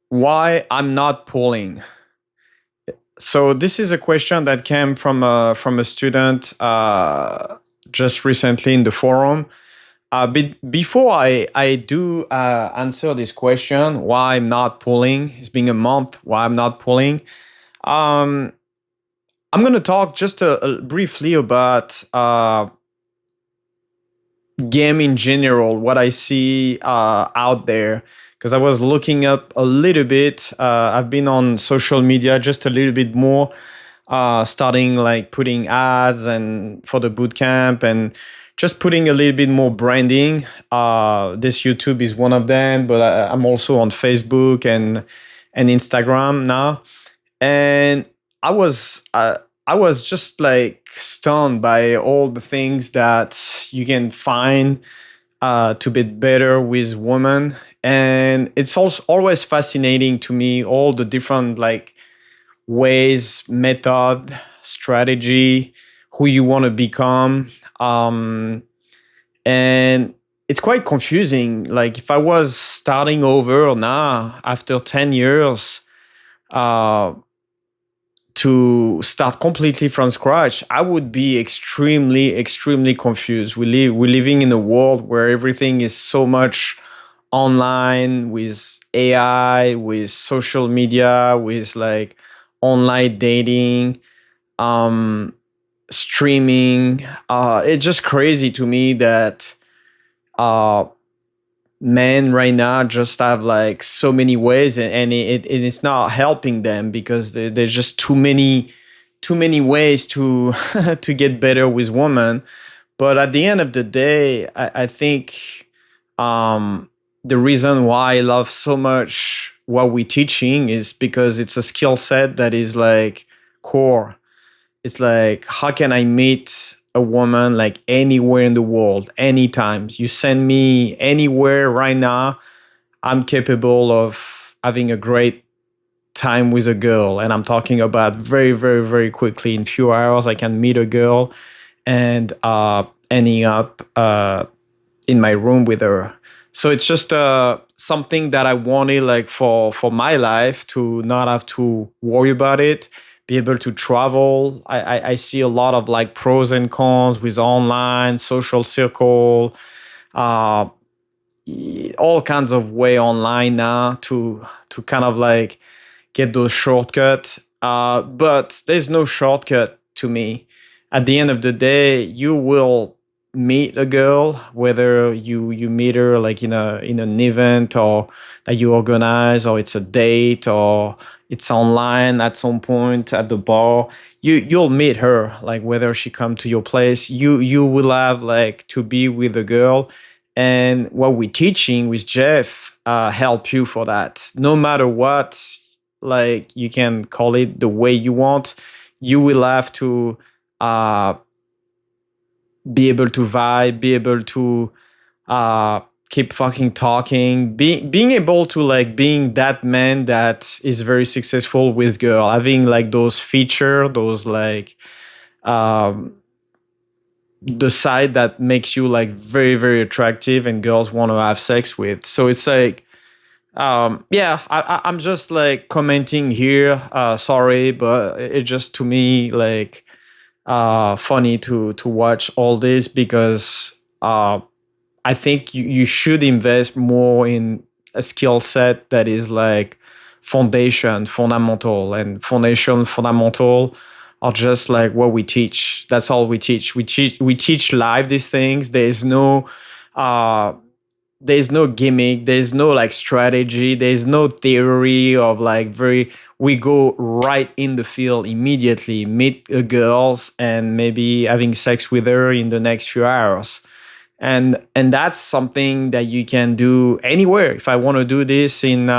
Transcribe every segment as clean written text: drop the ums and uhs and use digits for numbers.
Why I'm not pulling. So this is a question that came from a student just recently in the forum. Before I do answer this question, why I'm not pulling, it's been a month, why I'm not pulling. Um, I'm going to talk just briefly about game in general, what I see out there. Because I was looking up a little bit. I've been on social media just a little bit more, starting like putting ads and for the bootcamp and just putting a little bit more branding. This YouTube is one of them, but I'm also on Facebook and Instagram now. And I was I was just like stunned by all the things that you can find to be better with women. And it's also always fascinating to me all the different like ways, method, strategy, who you want to become. And it's quite confusing. Like if I was starting over now after 10 years, uh, to start completely from scratch, I would be extremely confused. We're living in a world where everything is so much online with AI, with social media, with like online dating, um, streaming. It's just crazy to me that uh, men right now just have like so many ways, and it's not helping them because there's just too many ways to to get better with women. But at the end of the day, I think um, the reason why I love so much what we're teaching is because it's a skill set that is like core. It's like, how can I meet a woman like anywhere in the world, anytime? You send me anywhere right now, I'm capable of having a great time with a girl. And I'm talking about very quickly. In few hours, I can meet a girl and ending up in my room with her. So it's just something that I wanted like for my life, to not have to worry about it, be able to travel. I see a lot of like pros and cons with online, social circle, uh, all kinds of way online now to kind of like get those shortcuts. But there's no shortcut to me. At the end of the day, you will meet a girl, whether you meet her like in an event or that you organize, or it's a date, or it's online at some point at the bar. You'll meet her, like whether she come to your place. You will have like to be with a girl, and what we're teaching with Jeff help you for that. No matter what, like you can call it the way you want, you will have to uh, be able to vibe, be able to uh, keep fucking talking, being able to like being that man that is very successful with girl, having like those feature, those like um, the side that makes you like very attractive and girls want to have sex with. So it's like yeah, I'm just like commenting here, sorry, but it just to me like funny to watch all this, because I think you should invest more in a skill set that is like fundamental, and fundamental are just like what we teach. That's all we teach. We teach live these things. Uh there's no gimmick, there's no like strategy, there's no theory of like very, we go right in the field immediately, meet girls and maybe having sex with her in the next few hours. And that's something that you can do anywhere. If I want to do this in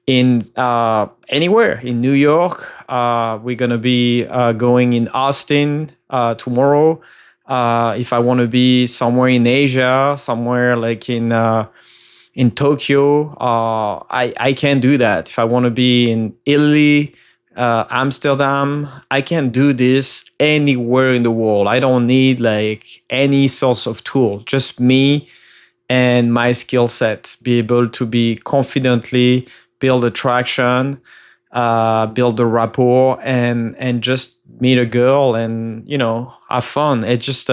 anywhere in New York, we're gonna be going in Austin tomorrow. If I want to be somewhere in Asia, somewhere like in Tokyo, I can do that. If I want to be in Italy, Amsterdam, I can do this anywhere in the world. I don't need like any sorts of tool, just me and my skill set, be able to be confidently build attraction, build a rapport, and just meet a girl and have fun. It's just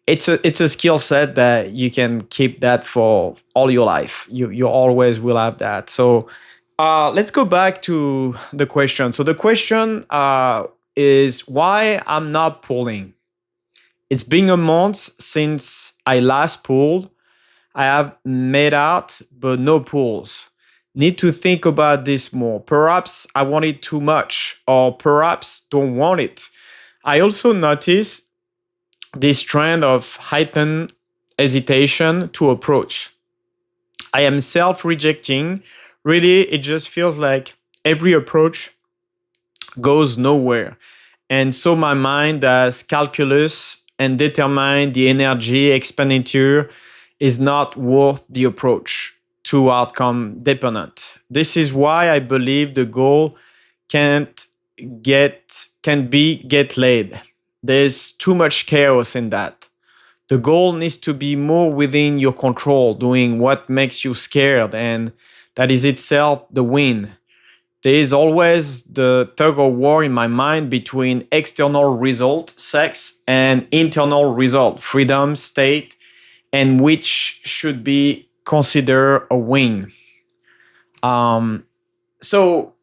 it's a skill set that you can keep that for all your life. You always will have that. So let's go back to the question. So the question is why I'm not pulling. It's been a month since I last pulled. I have made out, but no pulls. Need to think about this more. Perhaps I want it too much, or perhaps don't want it. I also notice this trend of heightened hesitation to approach. I am self rejecting. Really, it just feels like every approach goes nowhere. And so my mind does calculus and determine the energy expenditure is not worth the approach, too outcome dependent. This is why I believe the goal can't get laid. There's too much chaos in that. The goal needs to be more within your control, doing what makes you scared, and that is itself the win. There is always the tug of war in my mind between external result, sex, and internal result, freedom, state, and which should be considered a win. So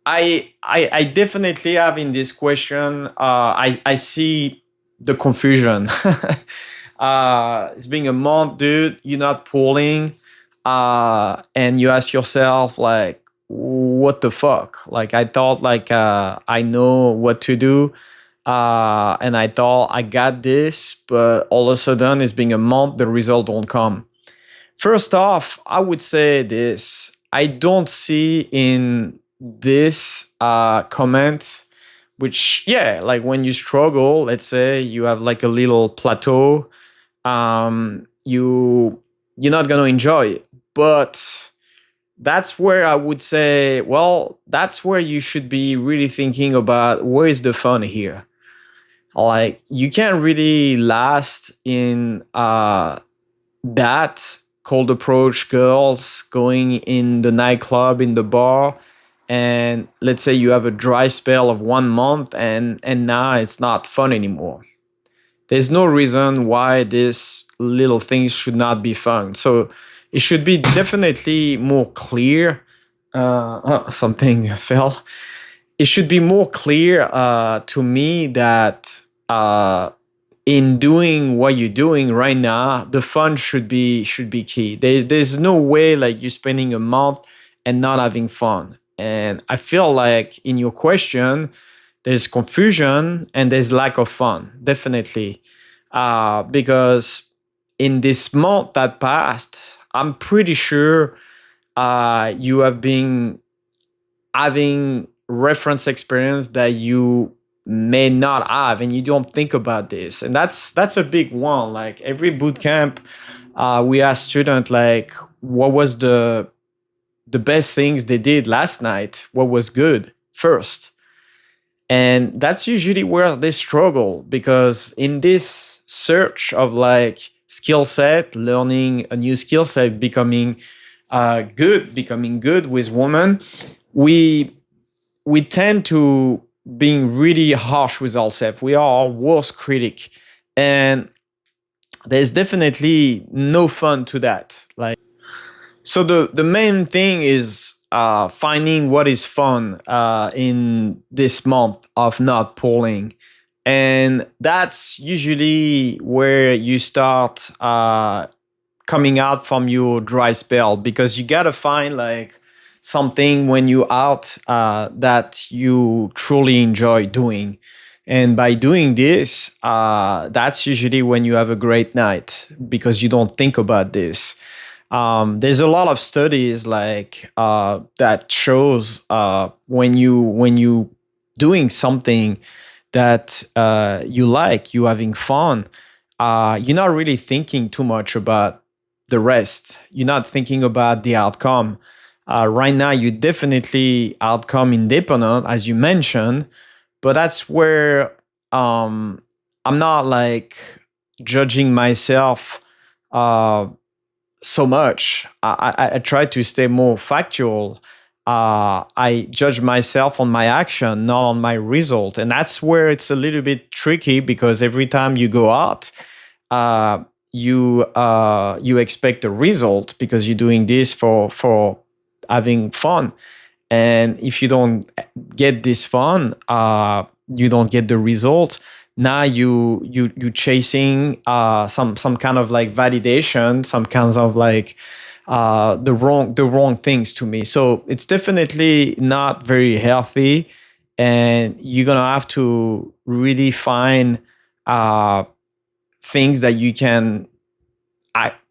I definitely have in this question. I see the confusion. It's been a month, dude. You're not pulling, and you ask yourself like, what the fuck? Like I thought like I know what to do, and I thought I got this, but all of a sudden it's been a month, the result don't come. First off, I would say this. I don't see in this comment, which, yeah, like when you struggle, let's say you have like a little plateau, you're not going to enjoy it. But that's where I would say, well, that's where you should be really thinking about where is the fun here. Like you can't really last in that cold approach girls going in the nightclub, in the bar, and let's say you have a dry spell of 1 month and now it's not fun anymore. There's no reason why this little things should not be fun. So it should be definitely more clear. Something fell. It should be more clear to me that in doing what you're doing right now, the fun should be key. There's no way like you're spending a month and not having fun. And I feel like in your question, there's confusion and there's lack of fun, definitely. Because in this month that passed, I'm pretty sure you have been having reference experience that you may not have and you don't think about this, and that's a big one. Like every boot camp, we ask students like what was the best things they did last night, what was good first. And that's usually where they struggle, because in this search of like skill set, learning a new skill set, becoming good with women, we tend to being really harsh with ourselves. We are our worst critic, and there's definitely no fun to that. Like, so the main thing is finding what is fun in this month of not pulling, and that's usually where you start coming out from your dry spell, because you gotta find like something when you out that you truly enjoy doing. And by doing this, that's usually when you have a great night, because you don't think about this. There's a lot of studies like that shows when you doing something that you like, you having fun, you're not really thinking too much about the rest. You're not thinking about the outcome. Right now, you definitely outcome independent, as you mentioned, but that's where I'm not like judging myself uh, so much. I try to stay more factual. I judge myself on my action, not on my result, and that's where it's a little bit tricky because every time you go out, uh, you expect a result because you're doing this for having fun, and if you don't get this fun, you don't get the result. Now you chasing some kind of like validation, some kinds of like the wrong things to me. So it's definitely not very healthy, and you're gonna have to really find uh, things that you can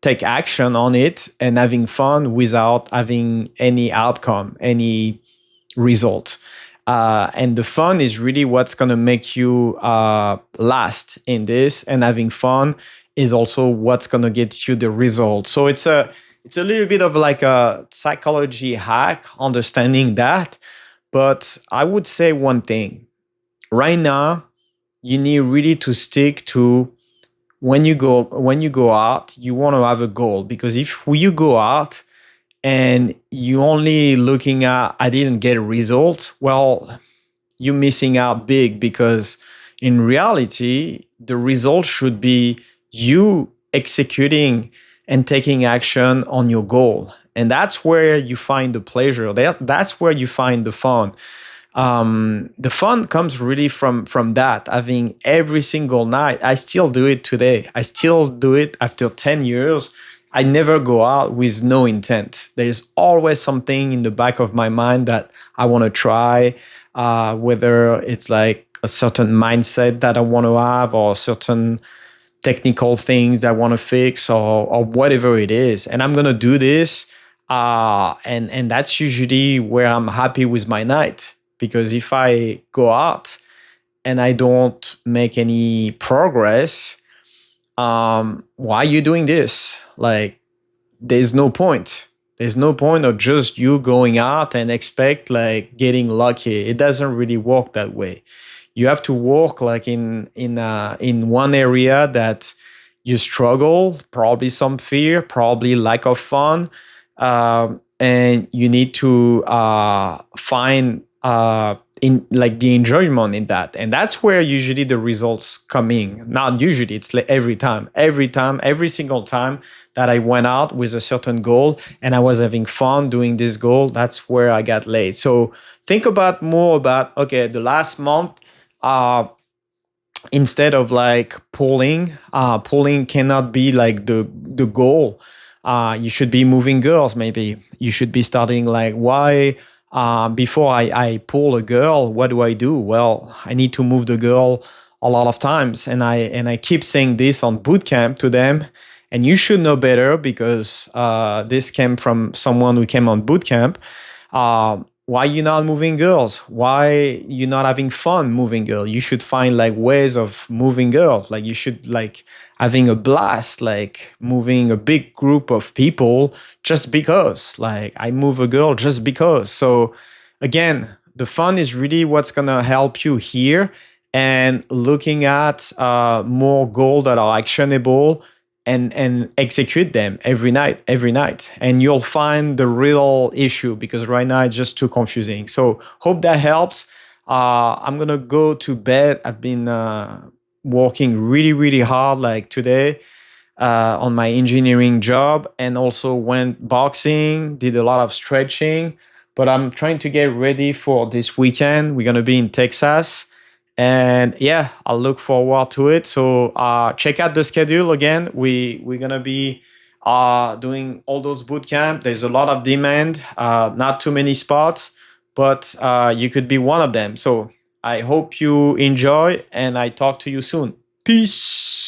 take action on it and having fun without having any outcome, any result. And the fun is really what's going to make you last in this, and having fun is also what's going to get you the result. So it's a little bit of like a psychology hack, understanding that. But I would say one thing right now: you need really to stick to when you go out, you want to have a goal, because if you go out and you only looking at I didn't get a result, well, you're missing out big, because in reality the result should be you executing and taking action on your goal, and that's where you find the pleasure. That's where you find the fun. The fun comes really from that, having every single night. I still do it today. I still do it after 10 years. I never go out with no intent. There's always something in the back of my mind that I want to try, whether it's like a certain mindset that I want to have, or certain technical things that I want to fix, or whatever it is. And I'm going to do this. And that's usually where I'm happy with my night. Because if I go out and I don't make any progress, why are you doing this? Like, there's no point. There's no point of just you going out and expect like getting lucky. It doesn't really work that way. You have to work like in one area that you struggle, probably some fear, probably lack of fun, and you need to find in like the enjoyment in that, and that's where usually the results come in. Not usually, it's like every single time that I went out with a certain goal and I was having fun doing this goal, that's where I got laid. So think about more about, okay, the last month, uh instead of like pulling cannot be like the goal. You should be moving girls. Maybe you should be starting like, why before I pull a girl, what do I do? Well, I need to move the girl a lot of times, and I keep saying this on bootcamp to them, and you should know better, because this came from someone who came on bootcamp. Why you not moving girls? Why you not having fun moving girls? You should find like ways of moving girls. Like, you should like having a blast, like moving a big group of people just because. Like, I move a girl just because. So again, the fun is really what's gonna help you here, and looking at more goals that are actionable, and execute them every night, and you'll find the real issue, because right now it's just too confusing. So hope that helps. I'm gonna go to bed. I've been working really hard like today on my engineering job, and also went boxing, did a lot of stretching. But I'm trying to get ready for this weekend. We're gonna be in Texas, and yeah, I'll look forward to it. So check out the schedule again. We're gonna be doing all those boot camp. There's a lot of demand, not too many spots, but you could be one of them. So I hope you enjoy, and I talk to you soon. Peace.